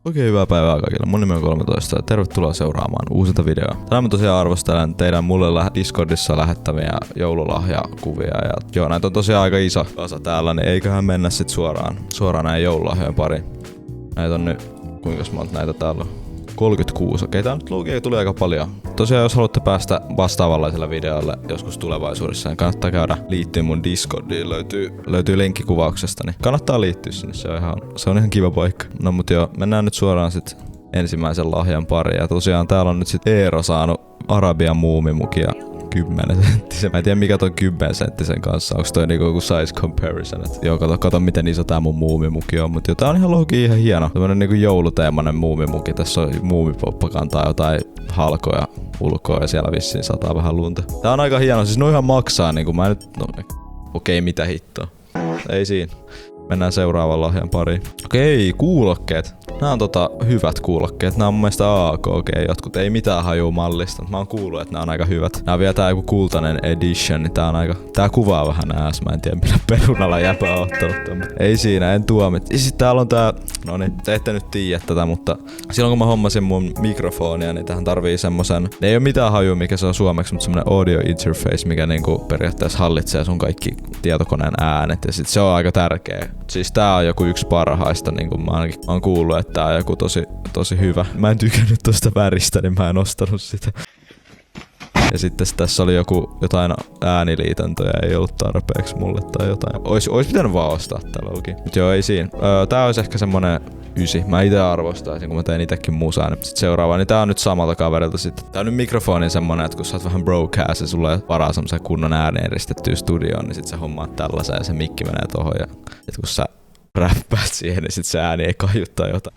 Oikein hyvää päivää kaikille. Mun nimi on 13 ja tervetuloa seuraamaan uusinta videoa. Tänään mä tosiaan arvostelen teidän mulle Discordissa lähettämiä joululahjakuvia. Ja joo, näitä on tosiaan aika iso kasa täällä, niin eiköhän mennä sit suoraan näin joululahjojen pariin. Näitä on nyt, kuinka monta näitä täällä on? 36. Okei, tää nyt tulee aika paljon. Tosiaan jos haluatte päästä vastaavanlaisella videolle joskus tulevaisuudessa, niin kannattaa käydä liittyä mun Discordiin. Löytyy linkki kuvauksesta, niin kannattaa liittyä sinne. Se on ihan kiva paikka. No mut joo, mennään nyt suoraan sit ensimmäisen lahjan pariin. Ja tosiaan täällä on nyt sit Eero saanut Arabian muumimukia 10 senttisen. Mä en tiedä mikä ton 10 senttisen kanssa. Onks toi niinku joku size comparison? Et joo, kato miten iso tää mun muumimuki on. Mut joo, tää on ihan logi ihan hieno. Tämmönen niinku jouluteemainen muumimuki. Tässä on muumipoppa kantaa jotain halkoja ulkoa ja siellä vissiin sataa vähän lunta. Tää on aika hieno. Siis noihan maksaa niinku mä nyt... Okei, mitä hittoa. Ei siinä. Mennään seuraavan lahjan pariin. Okei, kuulokkeet. Nää on hyvät kuulokkeet. Nää on mun mielestä AKG. Jotkut ei mitään hajuu mallista. Mä oon kuullut, että nää on aika hyvät. Nää on vielä tää joku kultainen edition, niin tää kuvaa vähän ääs. Mä en tiedä millä perunalla jäpä on ottanut tämän. Ei siinä, en tuomit. Ja sit täällä on tää... No niin, te ette nyt tiedä tätä, mutta... Silloin kun mä hommasin mun mikrofonia, niin tähän tarvii semmosen... Ne ei oo mitään hajuu, mikä se on suomeksi, mutta semmonen audio interface, mikä niinku periaatteessa hallitsee sun kaikki tietokoneen äänet. Ja sit se on aika tärkeä. Siis tää on joku yksi parhaista, niinku mä oon kuullut, että tää on joku tosi hyvä. Mä en tykännyt tosta väristä, niin mä en ostanut sitä. Ja sitten tässä oli jotain ääniliitäntöjä, ei ollut tarpeeksi mulle tai jotain. Ois pitänyt vaan ostaa täällä luki. Mut joo, ei siinä. Tää olisi ehkä semmonen 9. Mä ite arvostaisin, kun mä tein itekin musaa. Niin sit seuraava, niin tää on nyt samalta kaverilta sitten. Tää on nyt mikrofonin semmonen, että kun sä oot vähän broadcast ja sulla ei varaa semmosen kunnon ääneen eristettyä studioon, niin sit sä hommaat tällaisen ja se mikki menee tohon. Ja sit kun sä räppäät siihen, niin sit se ääni ei kaiuttaa jotain.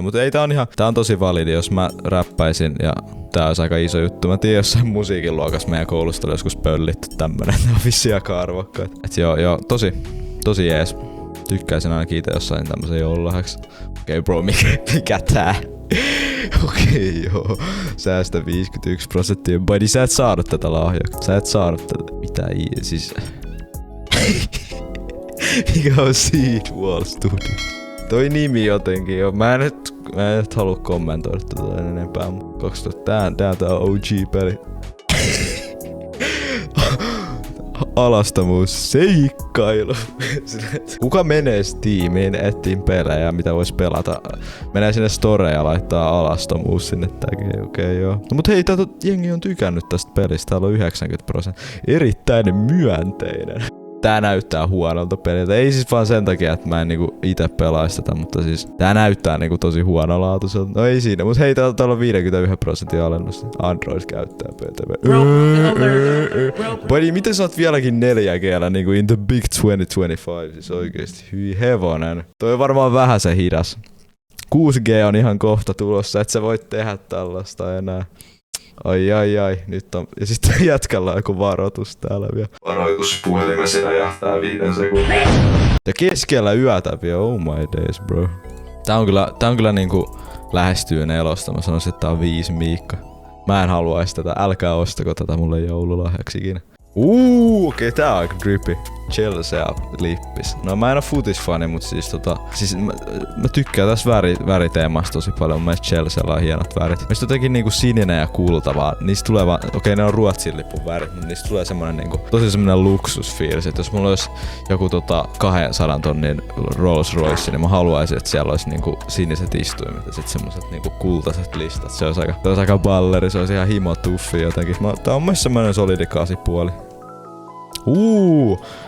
Mutta ei, tää on tosi validi, jos mä räppäisin ja tää olisi aika iso juttu. Mä tiedän, jossain musiikin luokassa meidän koulusta oli joskus pöllitty tämmönen. Tää on vissiin aika arvokkaita. Et joo, tosi jees. Tykkäisin ainakin ite jossain tämmösen joululahjaksi. Okei, bro, mikä tää? Okei, joo. Säästä 51%. Buddy, sä et saanut tätä lahjaksi. Sä et saanut tätä. Mitä siis... Mikä on Seedwall Studios? Toi nimi jotenkin jo. Mä en nyt halua kommentoida tätä enempää. 2000. Tää on OG-peli. Alastomuus seikkailu. Kuka menee Steamiin etsiin pelejä, mitä vois pelata? Menee sinne storeen ja laittaa alastomuus sinne tagiin. Okei, joo. No mut hei, jengi on tykännyt tästä pelistä. Täällä on 90%. Erittäin myönteinen. Tää näyttää huonolta peliltä. Ei siis vaan sen takia, että mä en niinku ite pelaisi tätä, mutta siis tää näyttää niinku tosi huonolaatuiselta. No ei siinä, mut hei, täällä on 51% alennus. Android käyttää PTV. Buddy, miten sä oot vieläkin 4G:llä niinku in the big 2025? Siis oikeesti, hyi hevonen. Toi on varmaan vähän se hidas. 6G on ihan kohta tulossa, et sä voit tehdä tällaista enää. Ai, nyt on... Ja sitten jätkällä on joku varoitus täällä vielä. Varoitus puhelimessa räjähtää 5 sekuntia. Ja keskellä yötä vielä, oh my days bro. Tää on kyllä niinku lähestyy 4. Mä sanoisin, että tää on 5 Miikka. Mä en haluais tätä, älkää ostako tätä mulle joululahjaksi ikinä. Okei, tää on aika drippy. Chelsea-lippis. No mä en oo futisfani, mut siis mä tykkään tässä väriteemasta tosi paljon. Mun mielestä Chelsealla on hienot värit. Mistä jotenkin niinku sininen ja kultavaa. Niistä tulee vaan, okei ne on Ruotsin lipun värit, mut niistä tulee semmonen niinku tosi semmonen luksusfiilis. Et jos mulla olisi joku 200 tonnin Rolls Royce, niin mä haluaisin, että siellä olisi niinku siniset istuimet ja sit semmoset niinku kultaiset listat. Se olisi aika balleri, se olisi ihan himotuffi jotenkin. Tää on myös semmonen solidi 8,5.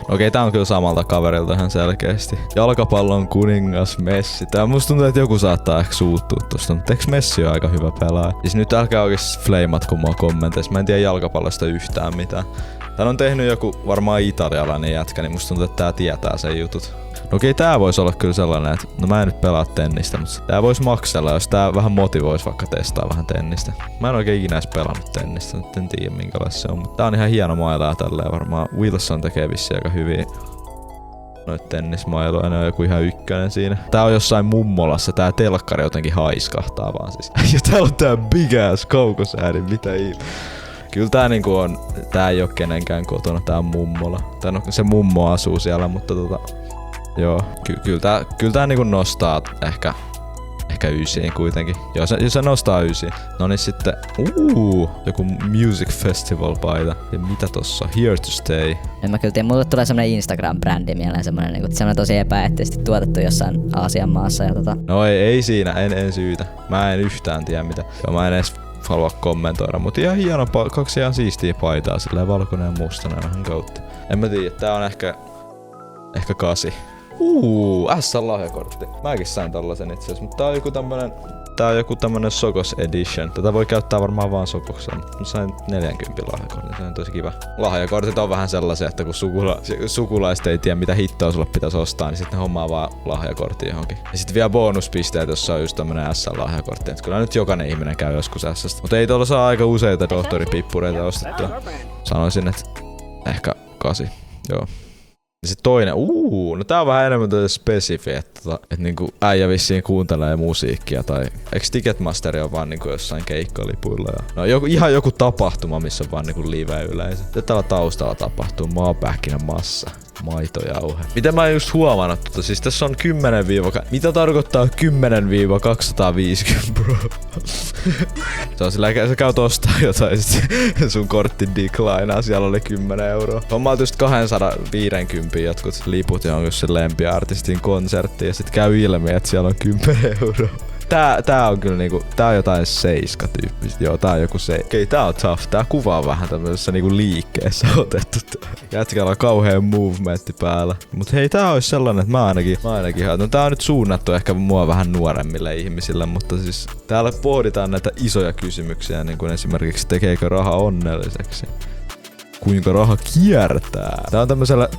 Okei, tää on kyllä samalta kaverilta ihan selkeästi. Jalkapallon kuningas Messi. Tää musta tuntuu, että joku saattaa ehkä suuttua tosta, mutta eikö Messi on aika hyvä pelaaja? Siis nyt älkää oikeesti fleimatko mua kommenteissa. Mä en tiedä jalkapallosta yhtään mitään. Tän on tehnyt joku varmaan italialainen jätkä, niin musta tuntuu, että tää tietää sen jutut. No okei, tää vois olla kyllä sellainen, että no mä en nyt pelaa tennistä, mutta tää vois maksella, jos tää vähän motivoisi vaikka testaa vähän tennistä. Mä en oikein ikinä edes pelannut tennistä, nyt en tiedä minkälaista se on, mutta tää on ihan hieno maila ja tälleen varmaan Wilson tekee vissiin aika hyviä noit tennismailoja, ne on joku ihan ykkönen siinä. Tää on jossain mummolassa, tää telkkari jotenkin haiskahtaa vaan siis. Ja täällä on tää big ass kaukosäädin, mitä Kyllä tää niinku on, tää ei oo kenenkään kotona, tää on mummola. Se mummo asuu siellä, mutta joo. Kyllä tää niinku nostaa ehkä ehkä 9 kuitenkin. Joo, se nostaa 9. No niin sitten, joku Music Festival paita. Ja mitä tossa? Here to Stay. En mä kyllä tiedä, mulle tulee semmonen Instagram-brändi mieleen, semmonen tosi epäeettisesti tuotettu jossain Aasian maassa ja No ei siinä, en syytä. Mä en yhtään tiedä mitä. Joo, mä en edes halua kommentoida, mutta ihan hieno, 2 ihan siistiä paitaa, silleen valkoinen ja mustainen, ihan goutti. En mä tiedä, tää on ehkä 8. S-lahjakortti. Mäkin sain tällaisen itse asiassa, mutta tää on joku tämmönen Sokos Edition. Tätä voi käyttää varmaan vaan Sokoksella, mutta sain 40 lahjakortin, se on tosi kiva. Lahjakortit on vähän sellaisia, että kun sukulaiset ei tiedä mitä hittoa sulle pitäisi ostaa, niin sitten ne hommaa vaan lahjakortti johonkin. Ja sitten vielä bonuspisteet, jossa on just tämmönen S-lahjakortti. Kyllä nyt jokainen ihminen käy joskus S-stä. Mutta ei tuolla saa aika useita tohtoripippureita ostettua. Sanoisin, että ehkä 8. Joo. Ja sit toinen, no tää on vähän enemmän spesifi, että niinku äijä vissiin kuuntelee musiikkia tai eiks Ticketmaster on vaan niinku jossain keikkalipuilla ja no ihan joku tapahtuma, missä on vaan niinku live-yleisö. Sitten täällä taustalla tapahtuu maapähkinä massa. Maitojauhe. Miten mä en just huomannut siis tässä on 10-, mitä tarkoittaa 10-250 bro? Se on sillä sä käyt ostaa jotain sit sun kortti declinaa, siellä oli 10 €. Hommaa just 250 jotkut liput johonkin sen lempiartistin konserttiin ja sit käy ilmi, että siellä on 10 €. Tää on kyllä niinku, tää on jotain 7 tyyppistä. Joo, tää on joku 7. Okei, tää on tough. Tää kuvaa on vähän tämmöisessä niinku liikkeessä otettu. Jätkällä on kauhea movementti päällä. Mut hei, tää olisi sellainen, että mä ainakin no tää on nyt suunnattu ehkä mua vähän nuoremmille ihmisille, mutta siis täällä pohditaan näitä isoja kysymyksiä, niin kuin esimerkiksi tekeekö raha onnelliseksi? Kuinka raha kiertää? Tää on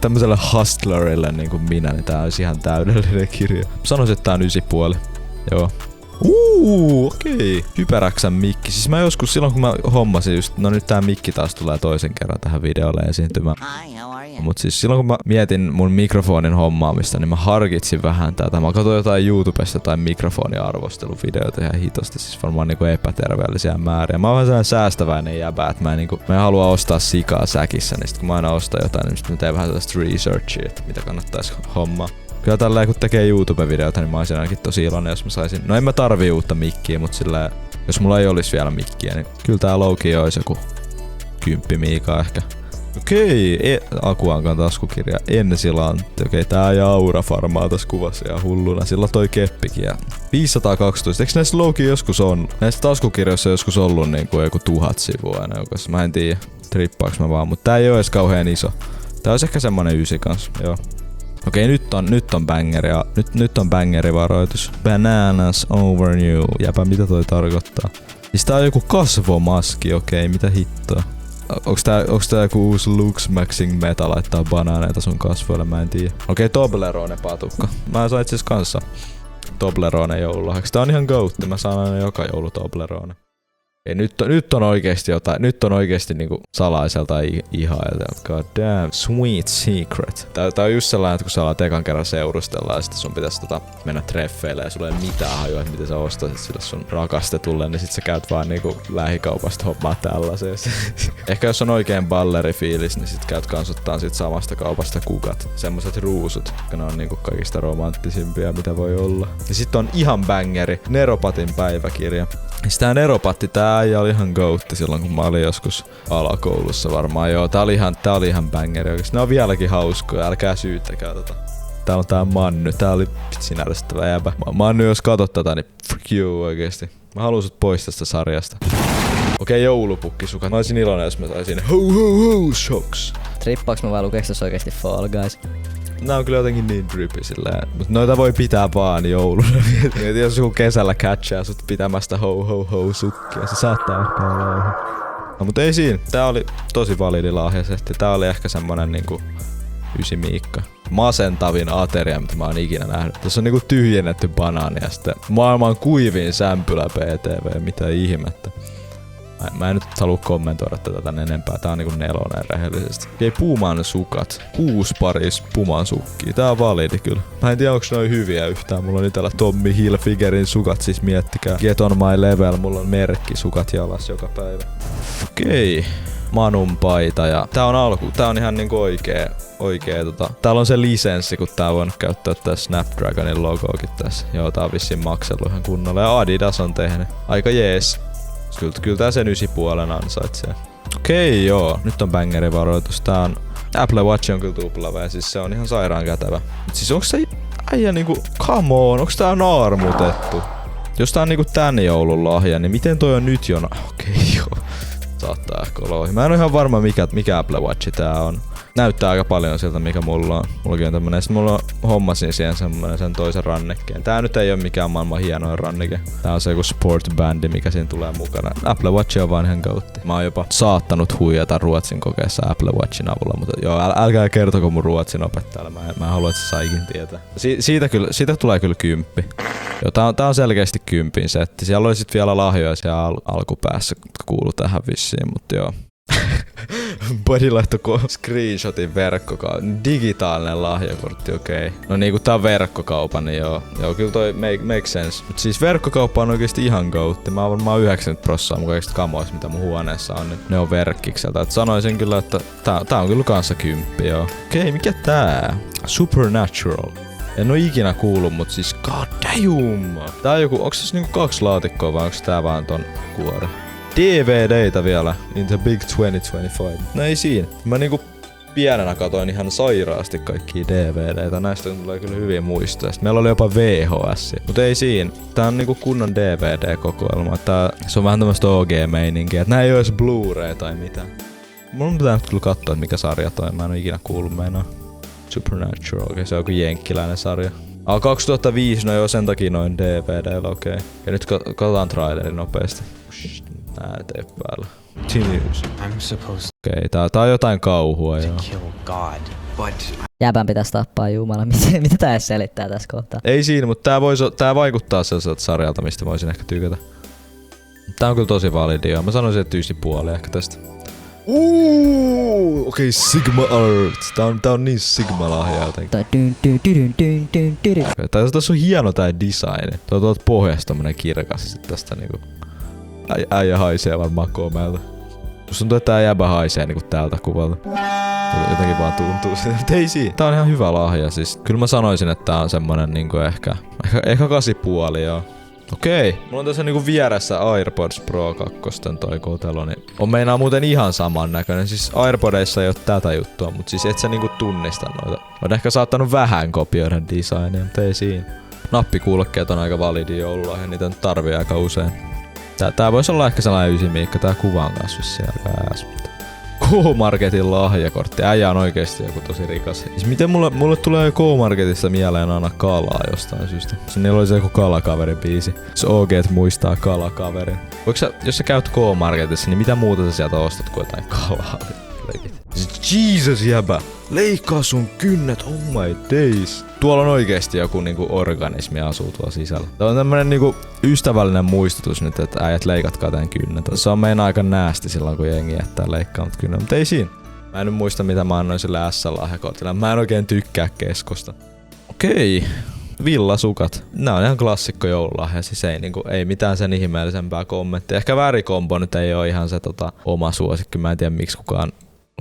tämmöiselle hustlerille niin kuin minä, niin tää olisi ihan täydellinen kirja. Sanoisin, että tää on 9,5. Joo. Okei. HyperXn mikki. Siis mä joskus silloin kun mä hommasin just, no nyt tää mikki taas tulee toisen kerran tähän videolle esiintymään. Mut siis silloin kun mä mietin mun mikrofonin hommaamista, niin mä harkitsin vähän tätä. Mä katsoin jotain YouTubesta tai mikrofoniarvosteluvideoita ihan hitosti, siis varmaan niinku epäterveellisiä määriä. Mä oon vähän sellainen säästäväinen jäbä, että mä en halua ostaa sikaa säkissä, niin sit kun mä aina ostan jotain, niin sit mä teen vähän sellaista researchia, että mitä kannattais hommaa. Kyllä tälleen kun tekee YouTube-videoita, niin mä olisin ainakin tosi iloinen, jos mä saisin. No en mä tarvii uutta mikkiä, mut silleen, jos mulla ei olisi vielä mikkiä, niin kyllä tää Low-key olisi joku 10 miikaa ehkä. Okei, Akuankan taskukirja, Ensilantti. Okei, tää ja Aura farmaa tässä kuvassa ja hulluna. Sillä toi keppikin ja 512. Eiks näissä Low-key joskus on? Näissä taskukirjoissa on joskus ollut niinku joku 1000 sivua aina jokas. Mä en tiedä, trippaaks mä vaan, mutta tää ei oo edes kauhean iso. Tää olisi ehkä semmonen 9 kans, joo. Okei, nyt on bangeri ja nyt on bangerivaroitus. Bananas over you. Jäpä, mitä toi tarkoittaa? Siis tää on joku kasvomaski, okei, mitä hittoa? Onks tää joku uusi Lux Maxing Meta laittaa banaaneita sun kasvoille, mä en tiedä. Okei, Toblerone patukka. Mä sain itse kanssa Toblerone joululahjaksi. Tää on ihan goatti, mä saan aina joka joulu Toblerone. Ei, nyt on oikeesti jotain, nyt on oikeesti niinku salaiselta ihaajalta. God damn, sweet secret. Tää on just sellainen, että kun sä alat ekan kerran seurustella ja sit sun pitäis mennä treffeille ja sulla ei mitään hajua, että miten sä ostaisit sille sun rakastetulle, niin sit sä käyt vaan niinku lähikaupasta hommaa tällaisen. Ehkä jos on oikein ballerifiilis, niin sit käyt kansuttaan sit samasta kaupasta kukat. Semmoset ruusut, ne on niinku kaikista romanttisimpia mitä voi olla. Ja sit on ihan bangeri, Neropatin päiväkirja. Siis tää Neropatti, tää oli ihan goatti silloin kun mä olin joskus alakoulussa varmaan. Joo, tää oli ihan bangeri oikeesti. Ne on vieläkin hauskoja, älkää syyttäkää tota. Täällä on tää Manny, tää oli vitsin ärsyttävä jäbä. Manny, jos katot tätä, niin frick you oikeesti. Mä haluun sut pois tästä sarjasta. Okei, joulupukkisukat. Mä olisin iloinen, jos mä saisin ho shocks. Trippaaks mä vai lukeeks tässä oikeesti Fall Guys? Nää on kyllä jotenkin niin drippy silleen, mut noita voi pitää vaan jouluna. Jos joku kesällä catchaa sut pitämästä ho sukkia, se saattaa ehkä olla ohi. No mut ei siinä, tää oli tosi validi lahjaisesti. Tää oli ehkä semmonen niinku 9 miikka. Masentavin ateria, mitä mä oon ikinä nähnyt. Tässä on niinku tyhjennetty banaani ja sitten maailman kuivin sämpylä PTV, mitä ihmettä. Mä en nyt halua kommentoida tätä tän enempää. Tää on niinku 4 rehellisesti. Okei, Puman sukat. 6 paris Puman sukkia. Tää on validi kyllä. Mä en tiedä onks noi hyviä yhtään. Mulla on itellä Tommy Hilfigerin sukat, siis miettikää. Get on my level. Mulla on merkki sukat jalas joka päivä. Okei. Manun paita ja tää on alku. Tää on ihan niinku oikee täällä on se lisenssi, kun tää voinut käyttää tässä Snapdragonin logoakin tässä. Joo, tää on vissiin maksellut ihan kunnolla ja Adidas on tehnyt. Aika jees. Kyllä tää sen 9,5 ansaitsee. Okei, joo. Nyt on bangerivaroitus. Tää on Apple Watch on kyllä tuplava ja siis se on ihan sairaan kätevä. Mut siis onks se äijä niinku, come on, onks tää naarmutettu? Jos tää on niinku tän joulun lahja, niin miten toi on nyt jo? Okei, joo. Saattaa ehkä olla ohi. Mä en oo ihan varma mikä Apple Watch tää on. Näyttää aika paljon siltä mikä mulla on. Mullakin on tämmönen. Sitten mulla hommasin siihen sen toisen rannekkeen. Tää nyt ei oo mikään maailman hienoin ranneke. Tää on se joku sportbändi mikä siinä tulee mukana. Apple Watch on vaan ihan goutti. Mä oon jopa saattanut huijata ruotsin kokeessa Apple Watchin avulla. Mutta joo, älkää kertoko mun ruotsin opettajalle. Mä haluan, että se saikin tietää. Siitä tulee kyllä 10. Joo, tää on selkeästi 10 setti. Siellä oli sit vielä lahjoja siellä alkupäässä, kuulu tähän vissiin, mutta joo. Body laittoi screenshotin digitaalinen lahjakortti, okei. No niinku tää on verkkokauppa, niin joo. Joo, kyllä toi make sense. Mut siis verkkokauppa on oikeesti ihan goutti. Mä oon varmaan 90% mun kaikista kamoista, mitä mun huoneessa on, niin ne on verkkikseltä. Et sanoisin kyllä, että tää on kyllä kanssa 10, joo. Okei, mikä tää? Supernatural. En oo ikinä kuullut, mut siis god damn! Tää on joku, onks tässä niinku 2 laatikkoa vai onks tää vaan ton kuori? DVD:tä vielä in the big 2025. No ei siinä. Mä niinku pienenä katoin ihan sairaasti kaikkia DVD:tä. Näistä tulee kyllä hyviä muistoja. Sitten meillä oli jopa VHS. Mut ei siinä. Tää on niinku kunnon DVD-kokoelma. Se on vähän tämmöstä OG-meininkiä. Et nää ei oo edes Blu-ray tai mitään. Mun pitää nyt kyllä katsoa, mikä sarja toi. Mä en oo ikinä kuullut meinaa. Supernatural. Okei, se on joku jenkkiläinen sarja. 2005, no joo, sen takia noin DVD:llä, okei. Ja nyt katsotaan trailerin nopeasti. Nää nyt ei päällä. Continues. Okei, tää on jotain kauhua, joo. Jäbän pitäis tappaa Jumala. Mitä tää edes selittää tässä kohtaa? Ei siinä, mutta tää vaikuttaa sellaiselta sarjalta, mistä voisin ehkä tykätä. Tää on kyllä tosi validi, joo. Mä sanoisin, että 9,5 ehkä tästä. Okei, Sigma Art. Tää on niin Sigma-lahja jotenkin. Tässä on hieno tää design. Tuolta pohjasta tommonen kirkas ja sit tästä niinku... Äijä haisee varmaan komeelta. Musta tuntuu, että tää jäbä haisee niinku täältä kuvalta. Jotenkin vaan tuntuu siitä. Mut ei siinä. Tää on ihan hyvä lahja siis. Kyllä mä sanoisin, että tää on semmonen niinku ehkä 8,5 joo. Okei. Mulla on tässä niinku vieressä AirPods Pro 2 toi kotelo, niin on meinaa muuten ihan saman näköinen. Siis AirPodeissa ei oo tätä juttua, mut siis et sä niinku tunnista noita. On ehkä saattanut vähän kopioida designia, mutta ei siinä. Nappikuulokkeet on aika validi joululahja, niitä nyt tarvii aika usein. Tää vois olla ehkä sellainen 9 miikka, tää kuva on kans vissiin aika ääs. K-Marketin lahjakortti. Äijä on oikeesti joku tosi rikas. Siis miten mulle tulee K-Marketista mieleen aina kalaa jostain syystä. Niillä oli se joku kalakaveri-biisi. Se OG muistaa kalakaverin. Jos sä käyt K-Marketissa, niin mitä muuta sä sieltä ostat kuin jotain kalaa? Jesus jäbä! Leikkaa sun kynnet, oh my days! Tuolla on oikeesti joku niinku organismi asuu tuolla sisällä. Tää on tämmönen niinku ystävällinen muistutus nyt, että äijät leikatkaa tän kynnet. Se on meidän aika näästi silloin kun jengi jättää leikkaamat kynnet, mutta ei siinä. Mä en nyt muista mitä mä annoin sille S-lahjakortille. Mä en oikein tykkää keskosta. Okei. Villasukat. Nää on ihan klassikko joululahja, siis ei mitään sen ihmeellisempää kommenttia. Ehkä värikombo nyt ei oo ihan se oma suosikki. Mä en tiedä miksi kukaan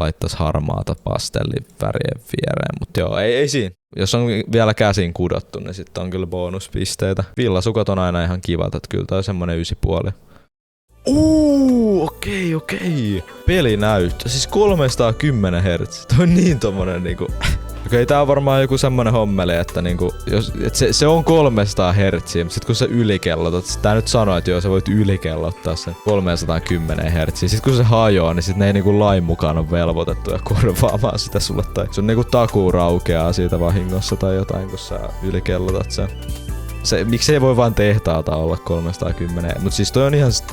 laittais harmaata pastellivärien viereen, mut joo, ei siinä. Jos on vielä käsin kudottu, niin sitten on kyllä bonuspisteitä. Villasukat on aina ihan kivat, että kyllä tää on semmonen 9,5. Okei. Pelinäyttö, siis 310 Hz. Toi on niin tommonen niinku... Okei, tää on varmaan joku semmonen hommeli, että niinku, se on 300 Hz, mutta sit kun sä ylikellotat, tää nyt sanoo, että joo, sä voit ylikellottaa sen 310 Hz. Sit kun se hajoaa, niin sit ne ei niinku lain mukaan on velvoitettuja korvaamaan sitä sulle, tai sun niinku takuu raukeaa siitä vahingossa tai jotain, kun sä ylikellotat sen. Miksi ei voi vaan tehtaalta olla 310, mut siis toi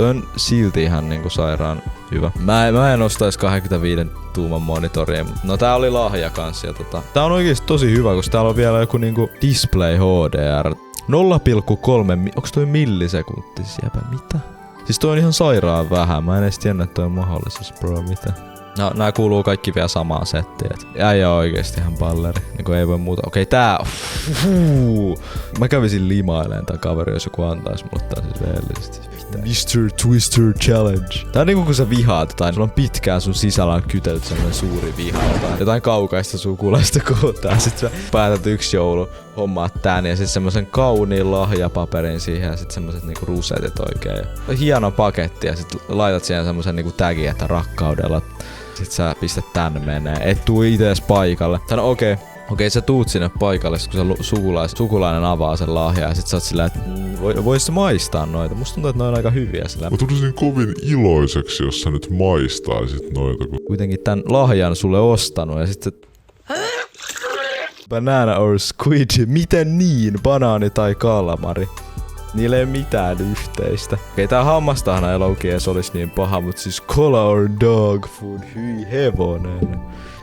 on silti ihan niinku sairaan hyvä. Mä en ostais 25 tuuman monitoria, no tää oli lahja kans ja tää on oikeesti tosi hyvä, koska täällä on vielä joku niinku display HDR 0,3, onks toi millisekunti jäpä, mitä? Siis toi on ihan sairaan vähän. Mä en edes tiedä, että toi on mahdollisuus, bro. Mitä? No, nää kuuluu kaikki vielä samaan settiin. Äijä on oikeesti ihan balleri. Niinku ei voi muuta. Okei, tää. Mä kävisin limaileen tää kaveri, jos joku antais mulle tää siis reellisesti. Mr. Twister Challenge. Tää on niinku kun sä vihaat jotain, sulla on pitkään sun sisällä on kytelty semmonen suuri viha jotain kaukaista sukulaista kohtaa. Sit sä päätät yksi joulu, hommaat tän ja sit semmosen kauniin lahjapaperin siihen ja sit semmoset niinku rusetit oikein. Hieno paketti ja sit laitat siihen semmosen niinku tagin, että rakkaudella. Sit sä pistät tänne menee. Et tuu itees paikalle. Tän Okei, sä tuut sinne paikalle, kun se sukulainen avaa sen lahjaa ja sit sä oot sillä, että vois sä maistaa noita. Musta tuntuu, että ne on aika hyviä sillä. Mä tulisin kovin iloiseksi, jos sä nyt maistaisit noita. Kuitenkin tän lahjan sulle ostanut ja sit sä... Banana or squid, miten niin? Banaani tai kalamari? Niillä ei mitään yhteistä. Okei, tää hammastahana ei louki edes olis niin paha, mut siis cola or dog food, hyi hevonen.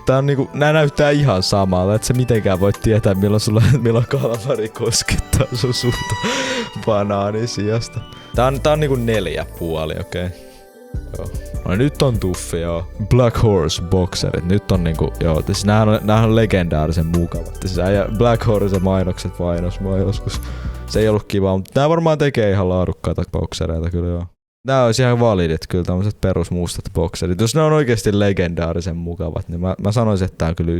Tää on niinku, nää näyttää ihan samalta, et sä mitenkään voit tietää milloin kalamari koskettaa sun suuta banaanin sijasta. Tää on niinku 4,5, okei. Joo. No nyt on tuffi, joo. Black Horse bokserit, nyt on niinku, joo, siis näähän on legendaarisen mukavat. Siis Black Horse mainokset vainos mua joskus. Se ei ollut kiva, mutta nää varmaan tekee ihan laadukkaita boksereita kyllä joo. Nää olisi ihan validit kyllä tämmöset perusmustat bokserit. Jos ne on oikeesti legendaarisen mukavat, niin mä sanoisin, että tää on kyllä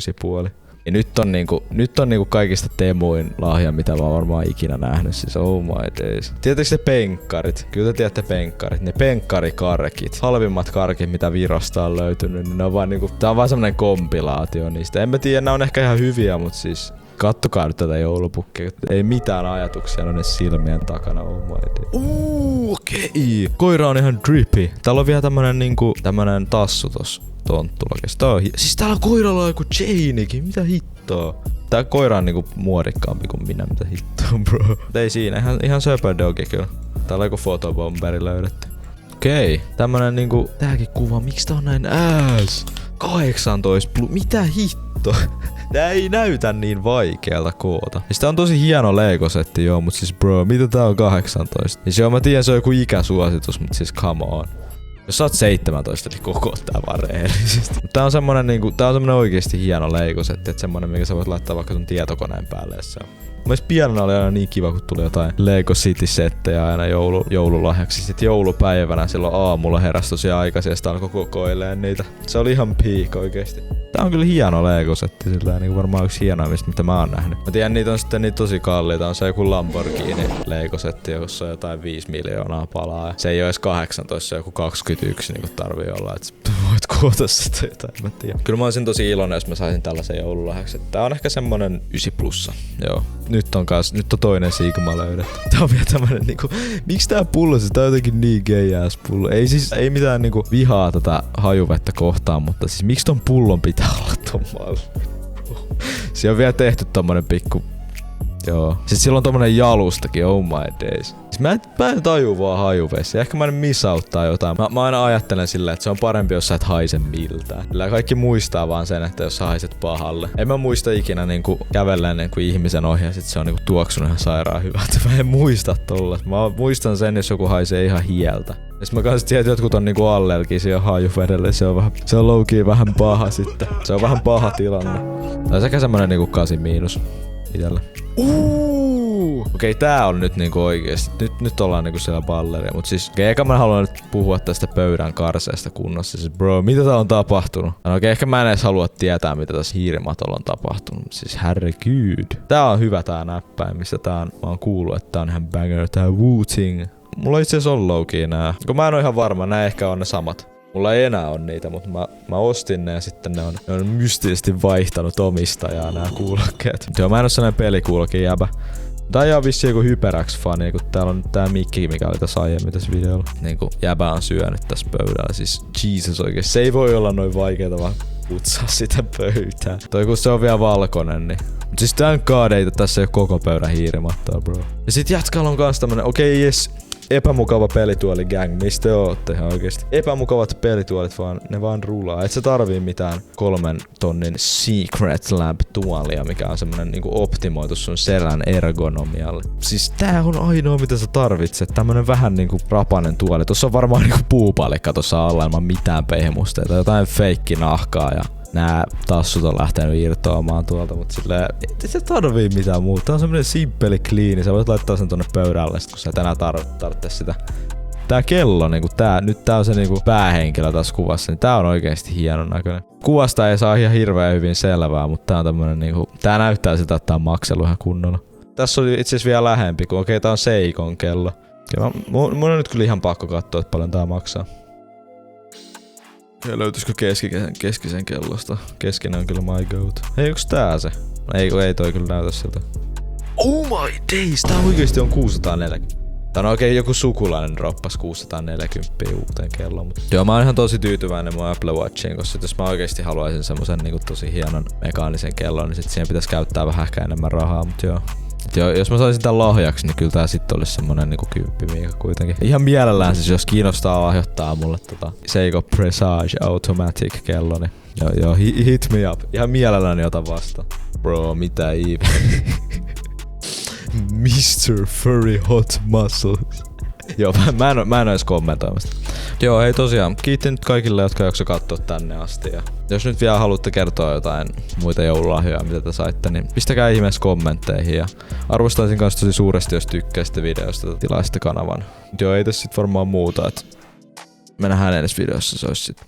9,5. Ja nyt on niinku kaikista temoin lahja, mitä mä oon varmaan ikinä nähnyt. Siis oh my days. Tiedätkö te penkkarit? Kyllä te tiedätte penkkarit. Ne penkkarikarkit. Halvimmat karkit, mitä Virosta on löytynyt, niin ne on vaan niinku, tää on vaan semmonen kompilaatio niistä. En mä tiedä, nää on ehkä ihan hyviä, mut siis kattokaa nyt tätä joulupukkia. Ei mitään ajatuksia noiden silmien takana. Oh my days. Okei. Koira on ihan drippy. Täällä on vielä tämmönen tassu tossa tonttulakessa. Siis täällä on koiralla joku chainikin. Mitä hittoa? Tää koira on niinku muodikkaampi kuin minä. Mitä hittoa, bro? Ei siinä. Ihan söpö dogi kyllä. Täällä on joku fotobomberi löydetty. Okei. Tämmönen niinku... Tääkin kuva. Miksi tää on näin ääs? 18 plus. Mitä hittoa? Tää ei näytä niin vaikealta koota. Ja tää on tosi hieno Lego-setti joo, mut siis bro, mitä tää on 18? Siis joo, mä tiedän se on joku ikäsuositus, mut siis come on. Jos sä oot 17, niin koko tää vaan rehellisesti. Tää on semmonen oikeesti hieno Lego-setti, et semmonen, mikä sä voit laittaa vaikka sun tietokoneen päälle, jos se on. Mielestäni pienenä oli aina niin kiva, kun tuli jotain Lego City-settejä aina joululahjaksi. Sitten joulupäivänä silloin aamulla heräsi tosi aikaisin ja sitten alkoi kokoileen niitä. Se oli ihan peak oikeesti. Tää on kyllä hieno Lego-setti, sillä niin varmaan yksi hienoimmista, mitä mä oon nähnyt. Mä tiedän, niitä on sitten niitä tosi kalliita. On se joku Lamborghini Lego-setti, jossa on jotain 5 miljoonaa palaa. Ja se ei oo edes 18, se on joku 21 niin kuin tarvii olla. Et voit koota sitä jotain, mä tiedän. Kyllä mä olisin tosi iloinen, jos mä saisin tällaisen joululahjaksi. Tää on ehkä semmonen 9+. Joo. Nyt on toinen Sigma löydetty. Tää on vielä tämmönen niinku... Miksi tää pullo? Tää on jotenkin niin gay-ass pullo. Ei mitään niinku vihaa tätä hajuvettä kohtaan, mutta siis miksi ton pullon pitää olla tommalla? Siinä on vielä tehty tommonen pikku... Joo. Sitten sillä on tommonen jalustakin, oh my days. Siis mä en taju vaan hajuveissä. Ehkä mä en missauttaa jotain. Mä aina ajattelen silleen, että se on parempi, jos sä et haise miltään. Sillä kaikki muistaa vaan sen, että jos sä haiset pahalle. En mä muista ikinä niinku kävelleen niinku ihmisen ohi ja sit se on niinku tuoksunut ihan sairaan hyvältä. Mä en muista tolla. Mä muistan sen, jos joku haisee ihan hieltä. Jos mä kans tiedän, että jotkut on niinku allergisia hajuvedelle, se on low-key vähän paha sitten. Se on vähän paha tilanne. Tai sekä semmonen niinku 8- itellä. Okei, tää on nyt niinku oikeesti. Nyt ollaan niinku siellä balleria. Mut siis eka mä haluan nyt puhua tästä pöydän karseesta kunnossa. Siis bro, mitä tää on tapahtunut? No okei, ehkä mä en edes halua tietää, mitä tässä hiirimatolla on tapahtunut. Siis herregud. Tää on hyvä tää näppäin, mistä mä oon kuullut, että tää on ihan banger. Tää Wu-Ting. Mulla itse asiassa on low-key nää. Kun mä en oo ihan varma, nää ehkä on ne samat. Mulla ei enää on niitä, mutta mä ostin ne ja sitten ne on mystisesti vaihtanut omistajaa nää kuulokkeet. Joo, mä en oo sellainen pelikuulokin jäbä. Tää ei oo vissiin joku HyperX-fani, kun täällä on tää mikki, mikä oli tässä aiemmin tässä videolla. Niinku jäbä on syönyt tässä pöydällä, siis Jesus oikeesti. Se ei voi olla noin vaikeeta vaan putsaa sitä pöytää. Toi kun se on vielä valkoinen, niin... Mut siis tän kaadeita tässä ei oo koko pöydän hiirimattaa, bro. Ja sit jatkalla on kans tämmönen, okei, jes. Epämukava pelituoli gang, mistä te ootte ihan oikeesti? Epämukavat pelituolit vaan, ne vaan rulaa. Et sä tarvii mitään 3 tonnin Secret Lab tuolia, mikä on semmonen niinku optimoitu sun selän ergonomialle. Siis tää on ainoa mitä sä tarvitset, tämmönen vähän niinku rapanen tuoli. Tossa on varmaan niinku puupalikka tossa alla ilman mitään pehmusteita, jotain feikkinahkaa ja nää tassut on lähtenyt irtoamaan tuolta, mut silleen ei se tarvii mitään muuta. Tää on semmonen simppeli kliini, sä voit laittaa sen tonne pöydälle, kun sä et enää tarvitse sitä. Tää kello, niinku tää on se niinku päähenkilö tässä kuvassa, niin tää on oikeesti hienon näköinen. Kuvasta ei saa ihan hirveän hyvin selvää, mutta tää on tämmönen niinku, tää näyttää sitä, että tää on maksellut ihan kunnolla. Tässä oli itse asiassa vielä lähempi, kun okei tää on Seikon kello. Mun on nyt kyllä ihan pakko katsoa, että paljon tää maksaa. Ja löytyisikö keskisen kellosta? Keskinen on kyllä my goat. Hei, onks tää se? Ei toi kyllä näytä siltä. Oh my days! Tää oikeesti on 640. Tää on oikein joku sukulainen droppas 640 uuteen kelloon. Joo, mä oon ihan tosi tyytyväinen mun Apple Watchiin, koska jos mä oikeesti haluaisin semmosen niinku tosi hienon mekaanisen kellon, niin sit siihen pitäis käyttää vähän ehkä enemmän rahaa, mut joo. Jos mä saisin tän lahjaksi, niin kyllä tää sit olisi semmonen niinku 10 miika kuitenkin. Ihan mielellään siis, jos kiinnostaa lahjoittaa mulle Seiko Presage Automatic kello, niin joo, hit me up. Ihan mielelläni otan vastaan. Bro, mitä Mr. Furry Hot Muscles. Joo, mä en ois kommentoimasta. Joo, hei tosiaan, kiitti nyt kaikille, jotka jakso katsoa tänne asti. Ja jos nyt vielä haluatte kertoa jotain muita joululahjoja, mitä te saitte, niin pistäkää ihmeessä kommentteihin. Ja arvostaisin kanssa tosi suuresti, jos tykkäisitte videosta ja tilaisitte kanavan. Joo, ei tässä sit varmaan muuta, että me nähdään ensi videossa, se olisi sit